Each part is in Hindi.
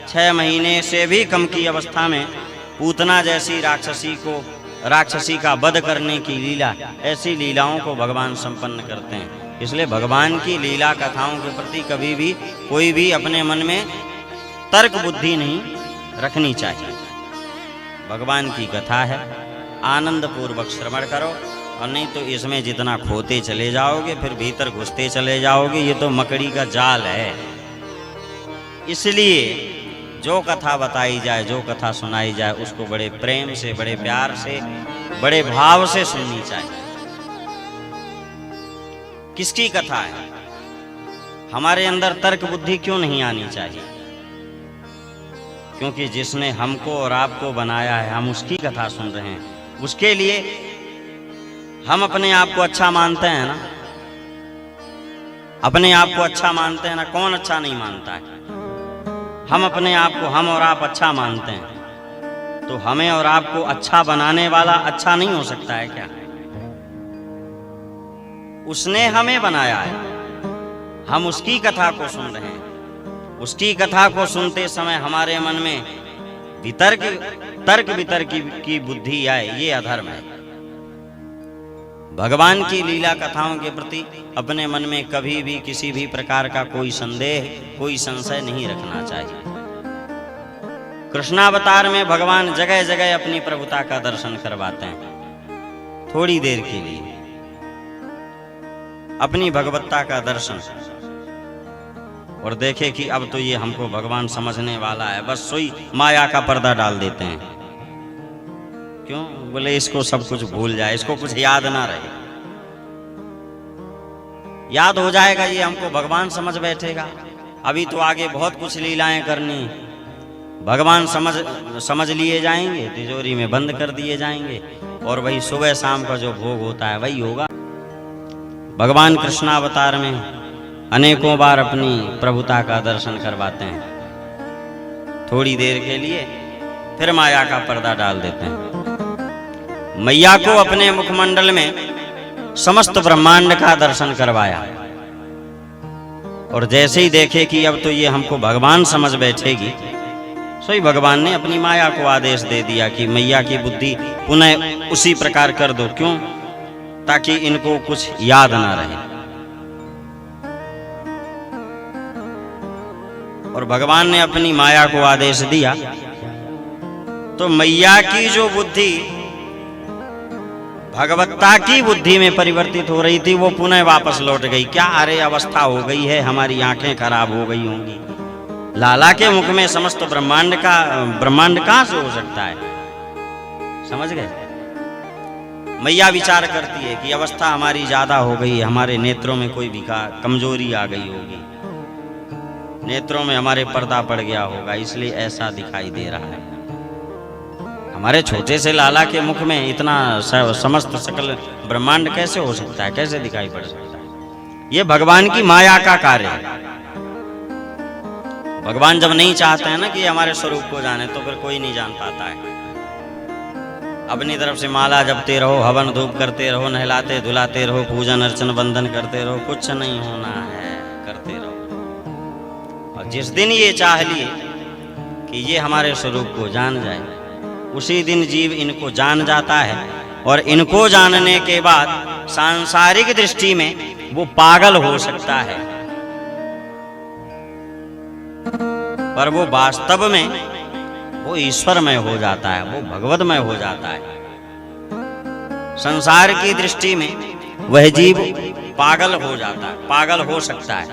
6 महीने से भी कम की अवस्था में पूतना जैसी राक्षसी का वध करने की लीला, ऐसी लीलाओं को भगवान संपन्न करते हैं। इसलिए भगवान की लीला कथाओं के प्रति कभी भी कोई भी अपने मन में तर्क बुद्धि नहीं रखनी चाहिए। भगवान की कथा है, आनंद पूर्वक श्रवण करो, और नहीं तो इसमें जितना खोते चले जाओगे फिर भीतर घुसते चले जाओगे। ये तो मकड़ी का जाल है। इसलिए जो कथा बताई जाए, जो कथा सुनाई जाए, उसको बड़े प्रेम से, बड़े प्यार से, बड़े भाव से सुननी चाहिए। किसकी कथा है? हमारे अंदर तर्क बुद्धि क्यों नहीं आनी चाहिए? क्योंकि जिसने हमको और आपको बनाया है, हम उसकी कथा सुन रहे हैं। उसके लिए हम अपने आप को अच्छा मानते हैं ना, अपने आप को अच्छा मानते हैं ना। कौन अच्छा नहीं मानता है? हम अपने आप को, हम और आप अच्छा मानते हैं, तो हमें और आपको अच्छा बनाने वाला अच्छा नहीं हो सकता है क्या? उसने हमें बनाया है, हम उसकी कथा को सुन रहे हैं। उसकी कथा को सुनते समय हमारे मन में तर्क वितर्क की बुद्धि आए, ये अधर्म है। भगवान की लीला कथाओं के प्रति अपने मन में कभी भी किसी भी प्रकार का कोई संदेह, कोई संशय नहीं रखना चाहिए। कृष्णावतार में भगवान जगह जगह अपनी प्रभुता का दर्शन करवाते हैं। थोड़ी देर के लिए अपनी भगवत्ता का दर्शन, और देखे कि अब तो ये हमको भगवान समझने वाला है, बस सोई माया का पर्दा डाल देते हैं। क्यों? बोले इसको सब कुछ भूल जाए, इसको कुछ याद ना रहे। याद हो जाएगा ये हमको, भगवान समझ बैठेगा। अभी तो आगे बहुत कुछ लीलाएं करनी, भगवान समझ लिए जाएंगे, तिजोरी में बंद कर दिए जाएंगे, और वही सुबह शाम का जो भोग होता है वही होगा। भगवान कृष्णावतार में अनेकों बार अपनी प्रभुता का दर्शन करवाते हैं। थोड़ी देर के लिए फिर माया का पर्दा डाल देते हैं। मैया को अपने मुखमंडल में समस्त ब्रह्मांड का दर्शन करवाया, और जैसे ही देखे कि अब तो ये हमको भगवान समझ बैठेगी, सोई भगवान ने अपनी माया को आदेश दे दिया कि मैया की बुद्धि पुनः उसी प्रकार कर दो। क्यों? ताकि इनको कुछ याद ना रहे। और भगवान ने अपनी माया को आदेश दिया तो मैया की जो बुद्धि भगवत्ता की बुद्धि में परिवर्तित हो रही थी, वो पुनः वापस लौट गई। क्या अरे अवस्था हो गई है, हमारी आंखें खराब हो गई होंगी। लाला के मुख में समस्त ब्रह्मांड कहां से हो सकता है? समझ गए? मैया विचार करती है कि अवस्था हमारी ज्यादा हो गई है, हमारे नेत्रों में कोई कमजोरी आ गई होगी, नेत्रों में हमारे पर्दा पड़ गया होगा, इसलिए ऐसा दिखाई दे रहा है। हमारे छोटे से लाला के मुख में इतना समस्त सकल ब्रह्मांड कैसे हो सकता है, कैसे दिखाई पड़ सकता है? ये भगवान की माया का कार्य है। भगवान जब नहीं चाहते हैं ना कि हमारे स्वरूप को जाने, तो फिर कोई नहीं जान पाता है। अपनी तरफ से माला जपते रहो, हवन धूप करते रहो, नहलाते धुलाते रहो, पूजन अर्चन वंदन करते रहो, कुछ नहीं होना है, करते रहो। और जिस दिन ये चाह लिए कि ये हमारे स्वरूप को जान जाए, उसी दिन जीव इनको जान जाता है, और इनको जानने के बाद सांसारिक दृष्टि में वो पागल हो सकता है, पर वो वास्तव में वो ईश्वरमय हो जाता है, वो भगवतमय हो जाता है। संसार की दृष्टि में वह जीव पागल हो जाता है, पागल हो सकता है।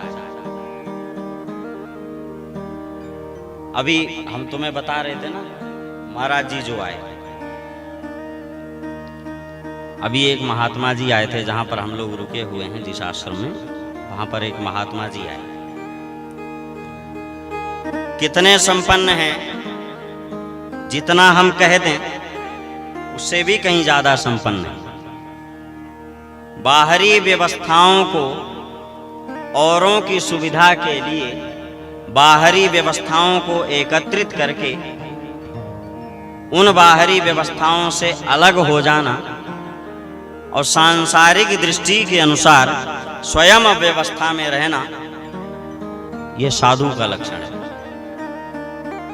अभी हम तुम्हें बता रहे थे ना, महाराज जी जो आए, अभी एक महात्मा जी आए थे जहां पर हम लोग रुके हुए हैं जिस आश्रम में, वहां पर एक महात्मा जी आए। कितने संपन्न हैं, जितना हम कह दें उससे भी कहीं ज्यादा संपन्न है। बाहरी व्यवस्थाओं को औरों की सुविधा के लिए बाहरी व्यवस्थाओं को एकत्रित करके उन बाहरी व्यवस्थाओं से अलग हो जाना और सांसारिक दृष्टि के अनुसार स्वयं व्यवस्था में रहना, यह साधु का लक्षण है।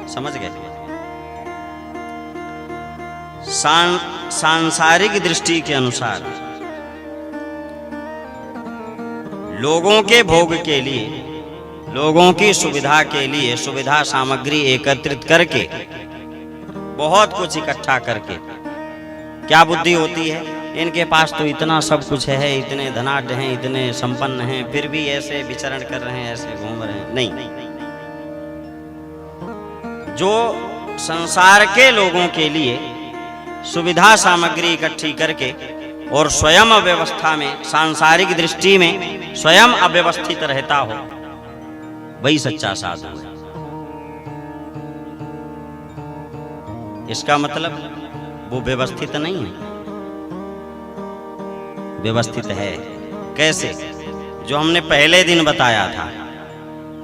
समझ गए? सांसारिक दृष्टि के अनुसार लोगों के भोग के लिए, लोगों की सुविधा के लिए सुविधा सामग्री एकत्रित करके, बहुत कुछ इकट्ठा करके क्या बुद्धि होती है, इनके पास तो इतना सब कुछ है, इतने धनाढ्य हैं, इतने संपन्न हैं, फिर भी ऐसे विचरण कर रहे हैं, ऐसे घूम रहे हैं। नहीं, जो संसार के लोगों के लिए सुविधा सामग्री इकट्ठी करके और स्वयं अव्यवस्था में, सांसारिक दृष्टि में स्वयं अव्यवस्थित रहता हो, वही सच्चा साधु है। इसका मतलब वो व्यवस्थित नहीं है, व्यवस्थित है। कैसे? जो हमने पहले दिन बताया था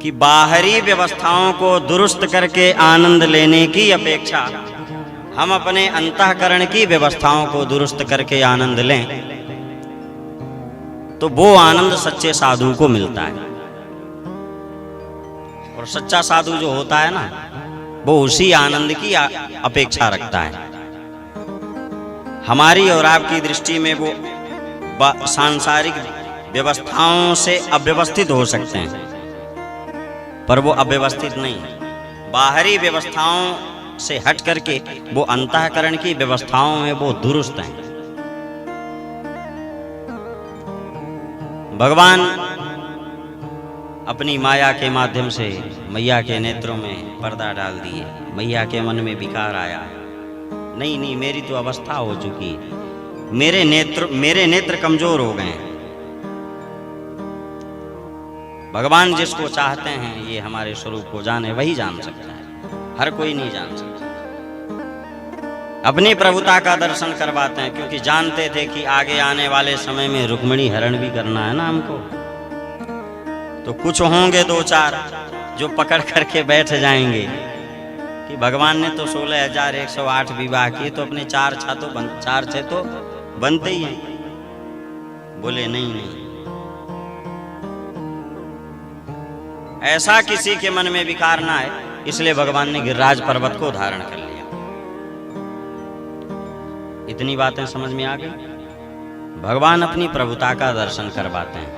कि बाहरी व्यवस्थाओं को दुरुस्त करके आनंद लेने की अपेक्षा हम अपने अंतःकरण की व्यवस्थाओं को दुरुस्त करके आनंद लें तो वो आनंद सच्चे साधु को मिलता है। और सच्चा साधु जो होता है ना, वो उसी आनंद की अपेक्षा रखता है। हमारी और आपकी दृष्टि में वो सांसारिक व्यवस्थाओं से अव्यवस्थित हो सकते हैं, पर वो अव्यवस्थित नहीं है। बाहरी व्यवस्थाओं से हट करके वो अंतःकरण की व्यवस्थाओं में वो दुरुस्त हैं। भगवान अपनी माया के माध्यम से मैया के नेत्रों में पर्दा डाल दिए। मैया के मन में विकार आया, नहीं, मेरी तो अवस्था हो चुकी, मेरे नेत्र कमजोर हो गए। भगवान जिसको चाहते हैं ये हमारे स्वरूप को जाने, वही जान सकता है, हर कोई नहीं जान सकता। अपनी प्रभुता का दर्शन करवाते हैं, क्योंकि जानते थे कि आगे आने वाले समय में रुक्मिणी हरण भी करना है ना हमको। तो कुछ होंगे दो चार जो पकड़ करके बैठ जाएंगे कि भगवान ने तो 16,108 विवाह किए, तो अपने चार छह तो बनते ही हैं। बोले नहीं, ऐसा किसी के मन में विकार ना आए, इसलिए भगवान ने गिरिराज पर्वत को धारण कर लिया। इतनी बातें समझ में आ गई। भगवान अपनी प्रभुता का दर्शन करवाते हैं।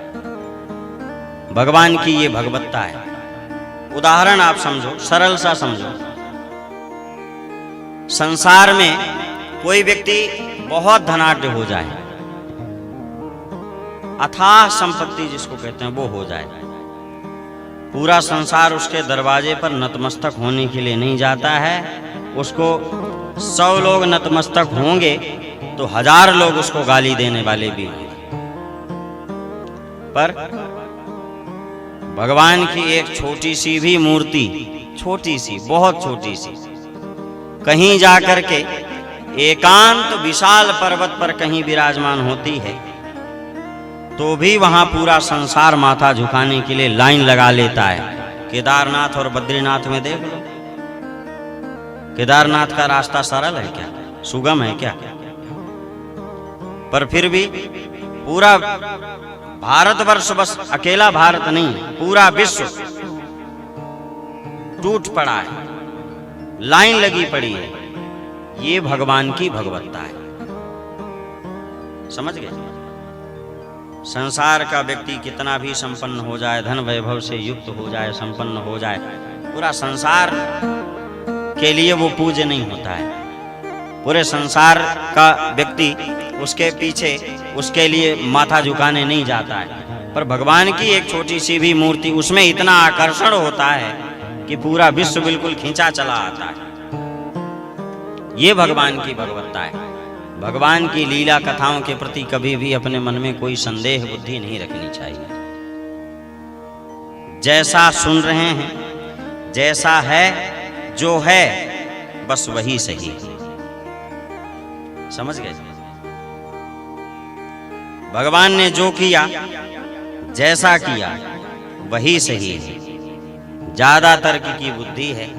भगवान की ये भगवत्ता है। उदाहरण आप समझो, सरल सा समझो। संसार में कोई व्यक्ति बहुत धनाढ्य हो जाए, अथाह संपत्ति जिसको कहते हैं वो हो जाए, पूरा संसार उसके दरवाजे पर नतमस्तक होने के लिए नहीं जाता है। उसको 100 लोग नतमस्तक होंगे तो 1000 लोग उसको गाली देने वाले भी होंगे। पर भगवान की एक छोटी सी भी मूर्ति, छोटी सी, बहुत छोटी सी, कहीं जाकर के एकांत विशाल पर्वत पर कहीं विराजमान होती है तो भी वहां पूरा संसार माथा झुकाने के लिए लाइन लगा लेता है। केदारनाथ और बद्रीनाथ में देख लो, केदारनाथ का रास्ता सरल है क्या, सुगम है क्या? पर फिर भी पूरा भारतवर्ष, बस अकेला भारत नहीं, पूरा विश्व टूट पड़ा है, लाइन लगी पड़ी है। ये भगवान की भगवत्ता है। समझ गए? संसार का व्यक्ति कितना भी संपन्न हो जाए, धन वैभव से युक्त हो जाए, संपन्न हो जाए, पूरा संसार के लिए वो पूज्य नहीं होता है। पूरे संसार का व्यक्ति उसके पीछे, उसके लिए माथा झुकाने नहीं जाता है। पर भगवान की एक छोटी सी भी मूर्ति, उसमें इतना आकर्षण होता है कि पूरा विश्व बिल्कुल खींचा चला आता है। ये भगवान की भगवत्ता है। भगवान की लीला कथाओं के प्रति कभी भी अपने मन में कोई संदेह बुद्धि नहीं रखनी चाहिए। जैसा सुन रहे हैं, जैसा है, जो है, बस वही सही। समझ गए? भगवान ने जो किया, जैसा किया, वही सही है। ज्यादा तर्क की बुद्धि है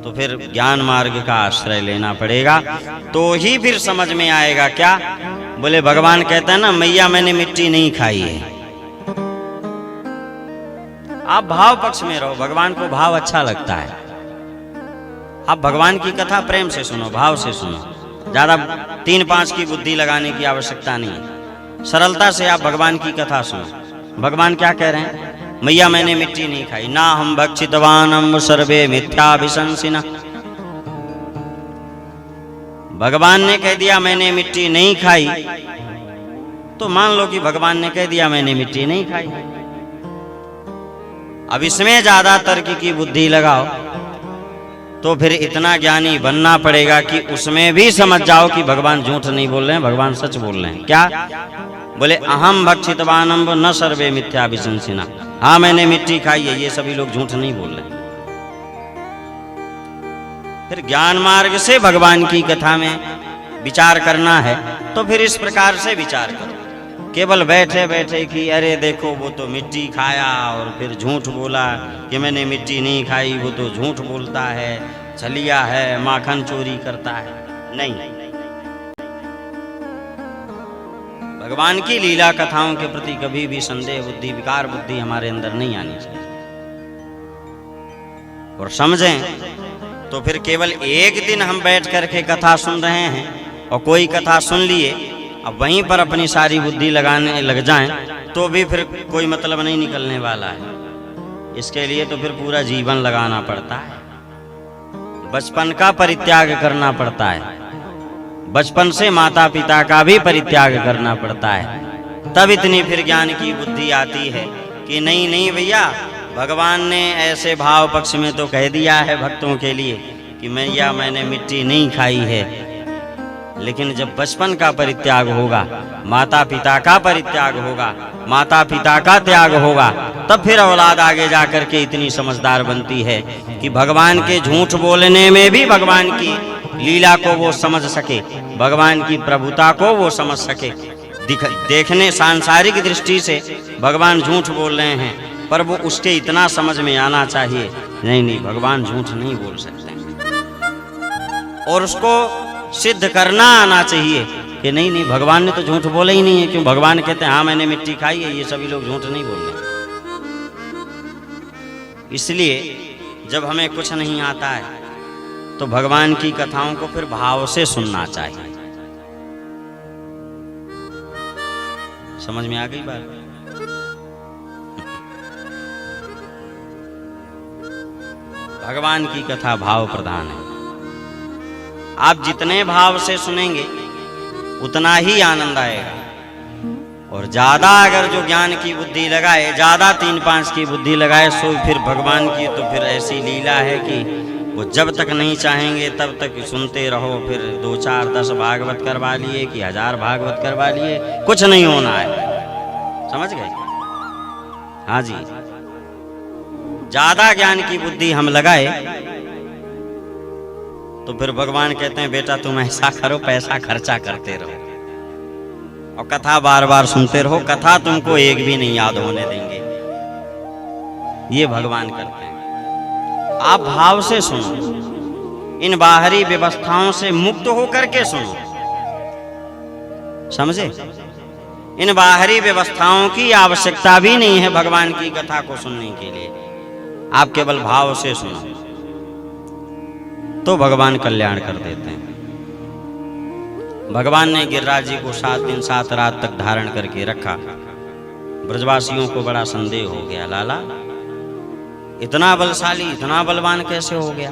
तो फिर ज्ञान मार्ग का आश्रय लेना पड़ेगा, तो ही फिर समझ में आएगा। क्या बोले? भगवान कहते हैं ना, मैया मैंने मिट्टी नहीं खाई है। आप भाव पक्ष में रहो, भगवान को भाव अच्छा लगता है। आप भगवान की कथा प्रेम से सुनो, भाव से सुनो, ज़्यादा 3-5 की बुद्धि लगाने की आवश्यकता नहीं है। सरलता से आप भगवान की कथा सुनो। भगवान क्या कह रहे हैं? मैया मैंने मिट्टी नहीं खाई, ना हम भक्षितवानम सर्वे मिथ्याभिशंसिना। भगवान ने कह दिया मैंने मिट्टी नहीं खाई, तो मान लो कि भगवान ने कह दिया मैंने मिट्टी नहीं खाई। अब इसमें ज्यादा तर्क की बुद्धि लगाओ तो फिर इतना ज्ञानी बनना पड़ेगा कि उसमें भी समझ जाओ कि भगवान झूठ नहीं बोल रहे हैं, भगवान सच बोल रहे हैं। क्या बोले? अहम भक्षितवानम न सर्वे मिथ्याभिशंसिना। हाँ मैंने मिट्टी खाई है, ये सभी लोग झूठ नहीं बोल रहे। फिर ज्ञान मार्ग से भगवान की कथा में विचार करना है तो फिर इस प्रकार से विचार करो। केवल बैठे बैठे कि अरे देखो वो तो मिट्टी खाया और फिर झूठ बोला कि मैंने मिट्टी नहीं खाई, वो तो झूठ बोलता है, छलिया है, माखन चोरी करता है। नहीं, भगवान की लीला कथाओं के प्रति कभी भी संदेह बुद्धि, विकार बुद्धि हमारे अंदर नहीं आनी चाहिए। और समझें तो फिर केवल एक दिन हम बैठ करके कथा सुन रहे हैं और कोई कथा सुन लिए, अब वहीं पर अपनी सारी बुद्धि लगाने लग जाएं तो भी फिर कोई मतलब नहीं निकलने वाला है। इसके लिए तो फिर पूरा जीवन लगाना पड़ता है, बचपन का परित्याग करना पड़ता है, बचपन से माता पिता का भी परित्याग करना पड़ता है, तब इतनी फिर ज्ञान की बुद्धि आती है कि नहीं नहीं भैया, भगवान ने ऐसे भाव पक्ष में तो कह दिया है भक्तों के लिए कि मैंने मिट्टी नहीं खाई है, लेकिन जब बचपन का परित्याग होगा, माता पिता का परित्याग होगा, माता पिता का त्याग होगा, तब फिर औलाद आगे जाकर के इतनी समझदार बनती है कि भगवान के झूठ बोलने में भी भगवान की लीला को वो समझ सके, भगवान की प्रभुता को वो समझ सके। देखने सांसारिक दृष्टि से भगवान झूठ बोल रहे हैं, पर वो उसके इतना समझ में आना चाहिए, नहीं नहीं भगवान झूठ नहीं बोल सकते, और उसको सिद्ध करना आना चाहिए कि नहीं नहीं भगवान ने तो झूठ बोला ही नहीं है। क्यों? भगवान कहते हैं हाँ मैंने मिट्टी खाई है, ये सभी लोग झूठ नहीं बोल रहे। इसलिए जब हमें कुछ नहीं आता है तो भगवान की कथाओं को फिर भाव से सुनना चाहिए। समझ में आ गई बात? भगवान की कथा भाव प्रधान है। आप जितने भाव से सुनेंगे उतना ही आनंद आएगा, और ज्यादा अगर जो ज्ञान की बुद्धि लगाए, ज्यादा 3-5 की बुद्धि लगाए, सो फिर भगवान की तो फिर ऐसी लीला है कि वो जब तक नहीं चाहेंगे तब तक सुनते रहो। फिर 2, 4, 10 भागवत करवा लिए कि 1000 भागवत करवा लिए, कुछ नहीं होना है। समझ गए? हाँ जी, ज्यादा ज्ञान की बुद्धि हम लगाए तो फिर भगवान कहते हैं बेटा तुम ऐसा करो, पैसा खर्चा करते रहो और कथा बार बार सुनते रहो, कथा तुमको एक भी नहीं याद होने देंगे। ये भगवान करते हैं। आप भाव से सुनो, इन बाहरी व्यवस्थाओं से मुक्त होकर के सुनो। समझे? इन बाहरी व्यवस्थाओं की आवश्यकता भी नहीं है भगवान की कथा को सुनने के लिए। आप केवल भाव से सुनो तो भगवान कल्याण कर देते हैं। भगवान ने गिरिराज जी को 7 दिन 7 रात तक धारण करके रखा। ब्रजवासियों को बड़ा संदेह हो गया, लाला इतना बलशाली, इतना बलवान कैसे हो गया?